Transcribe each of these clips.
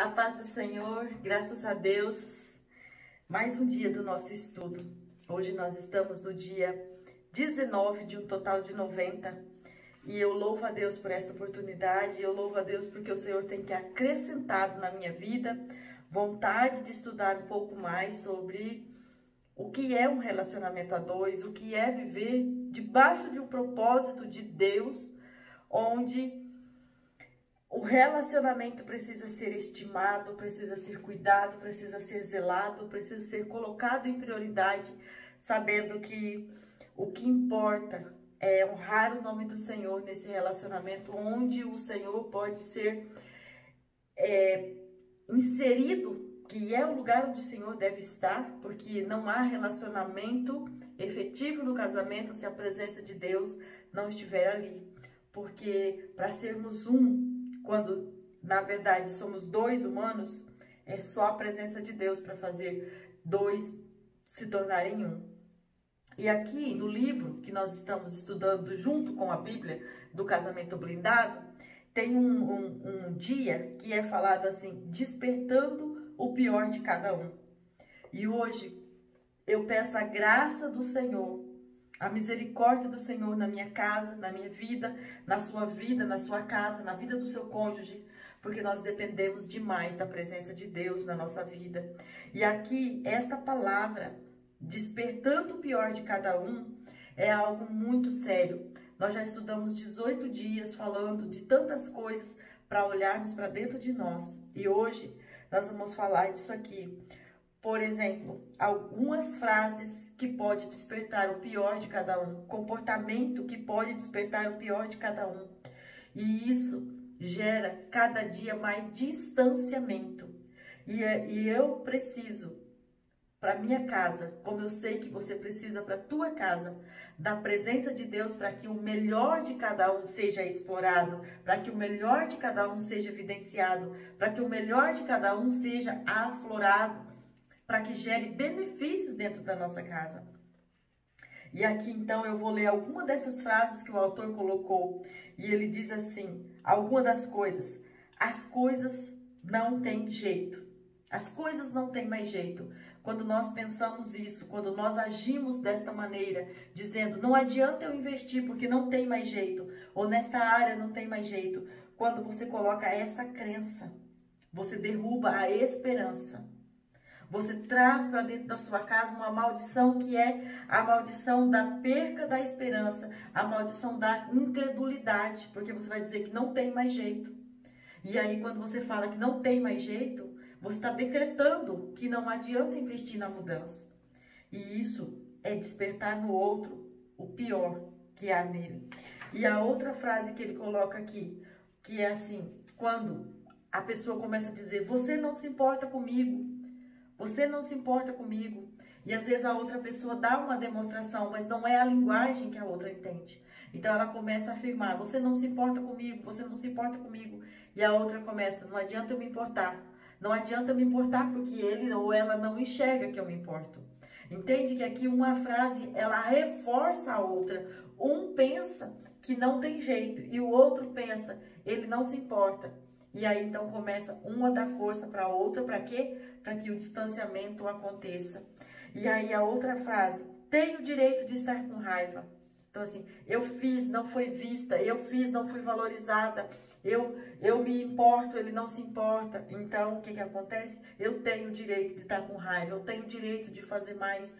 A paz do Senhor, graças a Deus, mais um dia do nosso estudo. Hoje nós estamos no dia 19 de um total de 90 e eu louvo a Deus por esta oportunidade, eu louvo a Deus porque o Senhor tem que acrescentado na minha vida vontade de estudar um pouco mais sobre o que é um relacionamento a dois, o que é viver debaixo de um propósito de Deus, onde o relacionamento precisa ser estimado, precisa ser cuidado, precisa ser zelado, precisa ser colocado em prioridade, sabendo que o que importa é honrar o nome do Senhor nesse relacionamento, onde o Senhor pode ser inserido, que é o lugar onde o Senhor deve estar, porque não há relacionamento efetivo no casamento se a presença de Deus não estiver ali. Porque para sermos um, quando na verdade somos dois humanos, é só a presença de Deus para fazer dois se tornarem um. E aqui no livro que nós estamos estudando junto com a Bíblia do Casamento Blindado, tem um dia que é falado assim, despertando o pior de cada um. E hoje eu peço a graça do Senhor, a misericórdia do Senhor na minha casa, na minha vida, na sua casa, na vida do seu cônjuge, porque nós dependemos demais da presença de Deus na nossa vida. E aqui, esta palavra, despertando o pior de cada um, é algo muito sério. Nós já estudamos 18 dias falando de tantas coisas para olharmos para dentro de nós. E hoje nós vamos falar disso aqui. Por exemplo, algumas frases que podem despertar o pior de cada um, comportamento que pode despertar o pior de cada um. E isso gera cada dia mais distanciamento. E eu preciso, para minha casa, como eu sei que você precisa para a tua casa, da presença de Deus para que o melhor de cada um seja explorado, para que o melhor de cada um seja evidenciado, para que o melhor de cada um seja aflorado, para que gere benefícios dentro da nossa casa. E aqui então eu vou ler alguma dessas frases que o autor colocou. E ele diz assim, alguma das coisas. As coisas não têm jeito. As coisas não têm mais jeito. Quando nós pensamos isso, quando nós agimos desta maneira, dizendo, não adianta eu investir porque não tem mais jeito, ou nessa área não tem mais jeito. Quando você coloca essa crença, você derruba a esperança. Você traz para dentro da sua casa uma maldição que é a maldição da perca da esperança, a maldição da incredulidade, porque você vai dizer que não tem mais jeito. E aí, quando você fala que não tem mais jeito, você está decretando que não adianta investir na mudança. E isso é despertar no outro o pior que há nele. E a outra frase que ele coloca aqui, que é assim, quando a pessoa começa a dizer, você não se importa comigo, você não se importa comigo. E às vezes a outra pessoa dá uma demonstração, mas não é a linguagem que a outra entende. Então ela começa a afirmar, você não se importa comigo, você não se importa comigo. E a outra começa, não adianta eu me importar. Não adianta eu me importar porque ele ou ela não enxerga que eu me importo. Entende que aqui uma frase, ela reforça a outra. Um pensa que não tem jeito e o outro pensa, ele não se importa. E aí, então, começa uma dar força para a outra, para quê? Para que o distanciamento aconteça. E aí, a outra frase, tenho o direito de estar com raiva. Então, assim, eu fiz, não foi vista, eu fiz, não fui valorizada, eu me importo, ele não se importa. Então, o que que acontece? Eu tenho o direito de estar com raiva, eu tenho o direito de fazer mais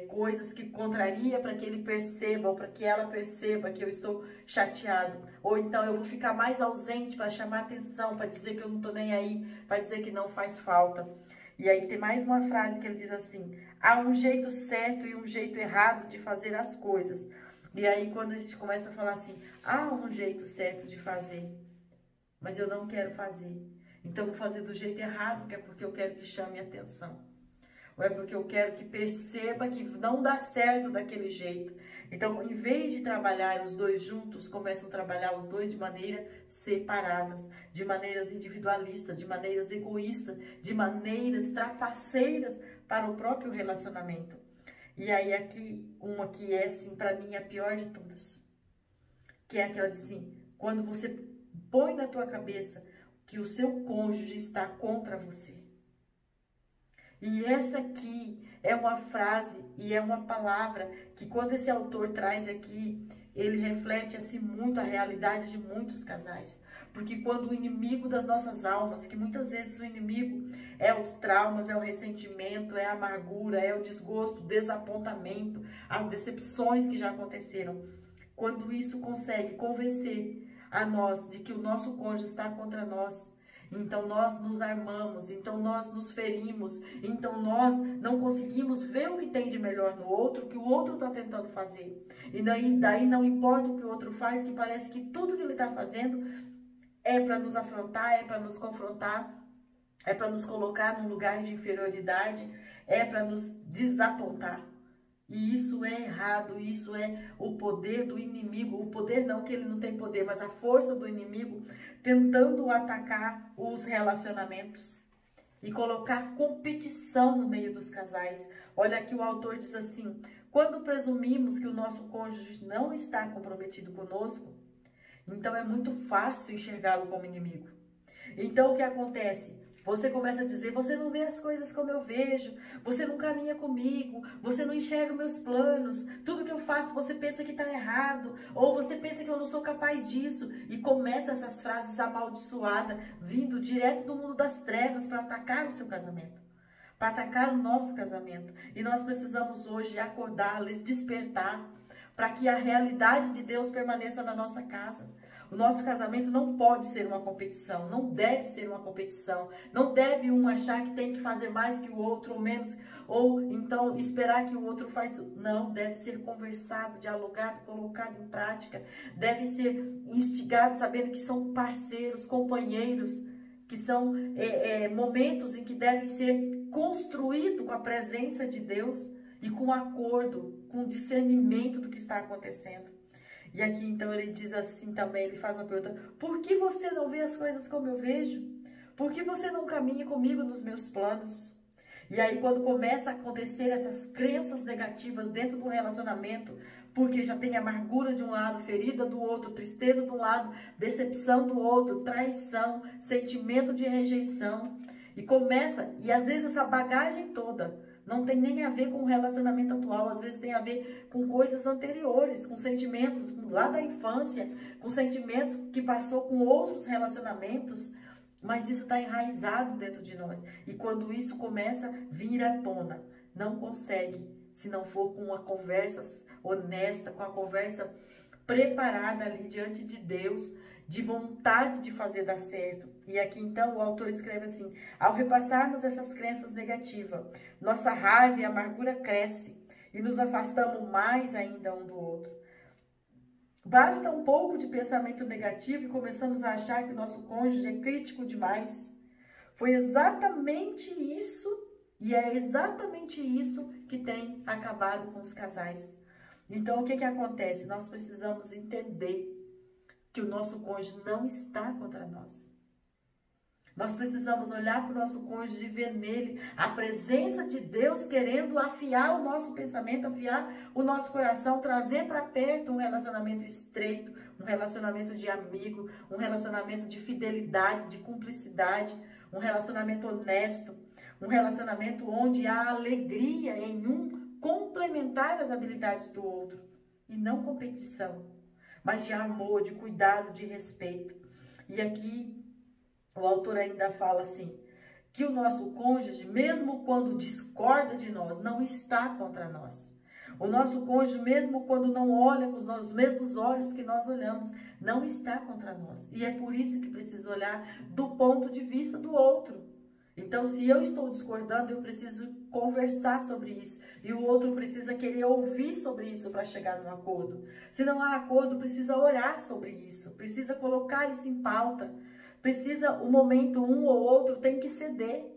coisas que contraria para que ele perceba ou para que ela perceba que eu estou chateado. Ou então eu vou ficar mais ausente para chamar atenção, para dizer que eu não estou nem aí, para dizer que não faz falta. E aí tem mais uma frase que ele diz assim, há um jeito certo e um jeito errado de fazer as coisas. E aí quando a gente começa a falar assim, há um jeito certo de fazer, mas eu não quero fazer. Então eu vou fazer do jeito errado, que é porque eu quero que chame atenção. Ou é porque eu quero que perceba que não dá certo daquele jeito. Então, em vez de trabalhar os dois juntos, começam a trabalhar os dois de maneira separadas, de maneiras individualistas, de maneiras egoístas, de maneiras trapaceiras para o próprio relacionamento. E aí aqui, uma que é assim, para mim, a pior de todas. Que é aquela de assim, quando você põe na tua cabeça que o seu cônjuge está contra você. E essa aqui é uma frase e é uma palavra que, quando esse autor traz aqui, ele reflete assim muito a realidade de muitos casais. Porque quando o inimigo das nossas almas, que muitas vezes o inimigo é os traumas, é o ressentimento, é a amargura, é o desgosto, o desapontamento, as decepções que já aconteceram, quando isso consegue convencer a nós de que o nosso cônjuge está contra nós, então nós nos armamos, então nós nos ferimos, então nós não conseguimos ver o que tem de melhor no outro, o que o outro está tentando fazer. E daí não importa o que o outro faz, que parece que tudo que ele está fazendo é para nos afrontar, é para nos confrontar, é para nos colocar num lugar de inferioridade, é para nos desapontar. E isso é errado, isso é o poder do inimigo. O poder não que ele não tem poder, mas a força do inimigo tentando atacar os relacionamentos e colocar competição no meio dos casais. Olha aqui o autor diz assim: quando presumimos que o nosso cônjuge não está comprometido conosco, então é muito fácil enxergá-lo como inimigo. Então o que acontece? Você começa a dizer: você não vê as coisas como eu vejo, você não caminha comigo, você não enxerga meus planos, tudo que eu faço você pensa que está errado, ou você pensa que eu não sou capaz disso, e começa essas frases amaldiçoadas, vindo direto do mundo das trevas para atacar o seu casamento, para atacar o nosso casamento. E nós precisamos hoje acordar, despertar, para que a realidade de Deus permaneça na nossa casa. O nosso casamento não pode ser uma competição, não deve ser uma competição, não deve um achar que tem que fazer mais que o outro ou menos, ou então esperar que o outro faça. Não, deve ser conversado, dialogado, colocado em prática, deve ser instigado sabendo que são parceiros, companheiros, que são momentos em que devem ser construídos com a presença de Deus e com acordo, com discernimento do que está acontecendo. E aqui então ele diz assim também, ele faz uma pergunta: por que você não vê as coisas como eu vejo? Por que você não caminha comigo nos meus planos? E aí quando começa a acontecer essas crenças negativas dentro do relacionamento, porque já tem amargura de um lado, ferida do outro, tristeza de um lado, decepção do outro, traição, sentimento de rejeição, e começa, e às vezes essa bagagem toda não tem nem a ver com o relacionamento atual, às vezes tem a ver com coisas anteriores, com sentimentos lá da infância, com sentimentos que passou com outros relacionamentos, mas isso está enraizado dentro de nós. E quando isso começa a vir à tona, não consegue, se não for com uma conversa honesta, com a conversa preparada ali diante de Deus, de vontade de fazer dar certo. E aqui então o autor escreve assim: ao repassarmos essas crenças negativas, nossa raiva e amargura cresce e nos afastamos mais ainda um do outro. Basta um pouco de pensamento negativo e começamos a achar que o nosso cônjuge é crítico demais. Foi exatamente isso, e é exatamente isso que tem acabado com os casais. Então o que acontece? Nós precisamos entender que o nosso cônjuge não está contra nós. Nós precisamos olhar para o nosso cônjuge e ver nele a presença de Deus querendo afiar o nosso pensamento, afiar o nosso coração, trazer para perto um relacionamento estreito, um relacionamento de amigo, um relacionamento de fidelidade, de cumplicidade, um relacionamento honesto, um relacionamento onde há alegria em um complementar as habilidades do outro e não competição, mas de amor, de cuidado, de respeito. E aqui o autor ainda fala assim, que o nosso cônjuge, mesmo quando discorda de nós, não está contra nós. O nosso cônjuge, mesmo quando não olha com os mesmos olhos que nós olhamos, não está contra nós. E é por isso que precisa olhar do ponto de vista do outro. Então, se eu estou discordando, eu preciso conversar sobre isso. E o outro precisa querer ouvir sobre isso para chegar num acordo. Se não há acordo, precisa orar sobre isso. Precisa colocar isso em pauta. Precisa, o momento um ou outro tem que ceder.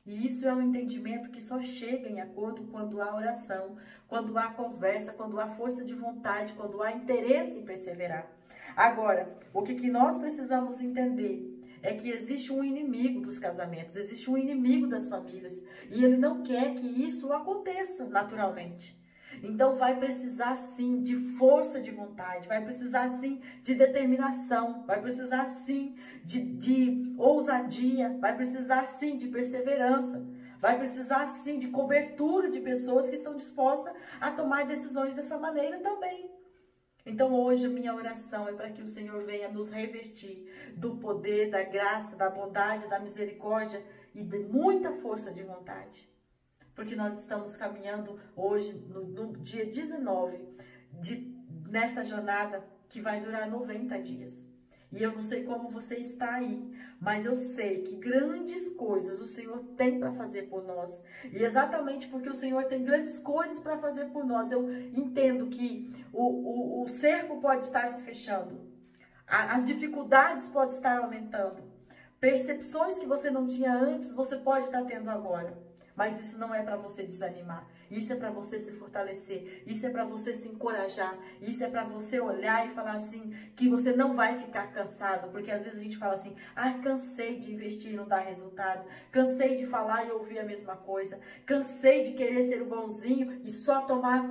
E isso é um entendimento que só chega em acordo quando há oração, quando há conversa, quando há força de vontade, quando há interesse em perseverar. Agora, o que nós precisamos entender é que existe um inimigo dos casamentos, existe um inimigo das famílias. E ele não quer que isso aconteça naturalmente. Então vai precisar sim de força de vontade, vai precisar sim de determinação, vai precisar sim de ousadia, vai precisar sim de perseverança, vai precisar sim de cobertura de pessoas que estão dispostas a tomar decisões dessa maneira também. Então hoje a minha oração é para que o Senhor venha nos revestir do poder, da graça, da bondade, da misericórdia e de muita força de vontade. Porque nós estamos caminhando hoje, no dia 19, nessa jornada que vai durar 90 dias. E eu não sei como você está aí, mas eu sei que grandes coisas o Senhor tem para fazer por nós. E exatamente porque o Senhor tem grandes coisas para fazer por nós, eu entendo que o cerco pode estar se fechando, as dificuldades podem estar aumentando, percepções que você não tinha antes, você pode estar tendo agora. Mas isso não é para você desanimar, isso é para você se fortalecer, isso é para você se encorajar, isso é para você olhar e falar assim, que você não vai ficar cansado, porque às vezes a gente fala assim, cansei de investir e não dar resultado, cansei de falar e ouvir a mesma coisa, cansei de querer ser o bonzinho e só tomar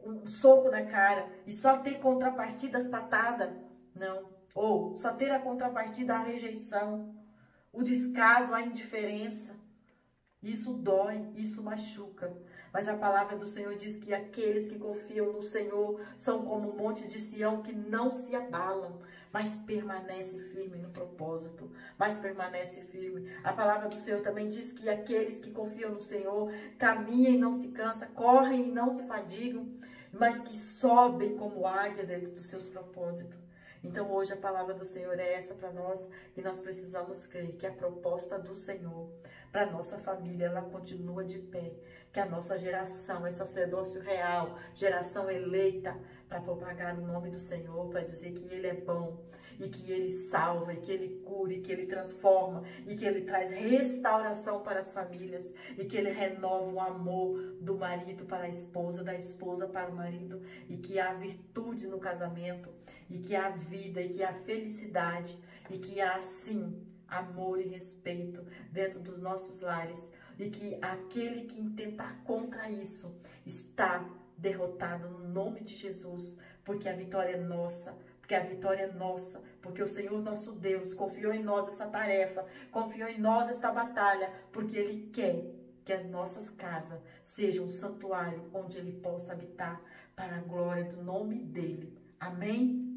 um soco na cara, e só ter contrapartidas patadas, não, ou só ter a contrapartida a rejeição, o descaso, a indiferença. Isso dói, isso machuca. Mas a palavra do Senhor diz que aqueles que confiam no Senhor são como um monte de Sião que não se abalam, mas permanece firme no propósito, mas permanece firme. A palavra do Senhor também diz que aqueles que confiam no Senhor caminham e não se cansam, correm e não se fadigam, mas que sobem como águia dentro dos seus propósitos. Então hoje a palavra do Senhor é essa para nós e nós precisamos crer que a proposta do Senhor para nossa família, ela continua de pé, que a nossa geração é sacerdócio real, geração eleita para propagar o nome do Senhor, para dizer que Ele é bom e que Ele salva, e que Ele cura, e que Ele transforma, e que Ele traz restauração para as famílias, e que Ele renova o amor do marido para a esposa, da esposa para o marido, e que há virtude no casamento, e que há vida, e que há felicidade, e que há, sim, amor e respeito dentro dos nossos lares, e que aquele que intentar contra isso está derrotado no nome de Jesus, porque a vitória é nossa, porque a vitória é nossa, porque o Senhor nosso Deus confiou em nós essa tarefa, confiou em nós esta batalha, porque Ele quer que as nossas casas sejam um santuário onde Ele possa habitar para a glória do nome dEle. Amém?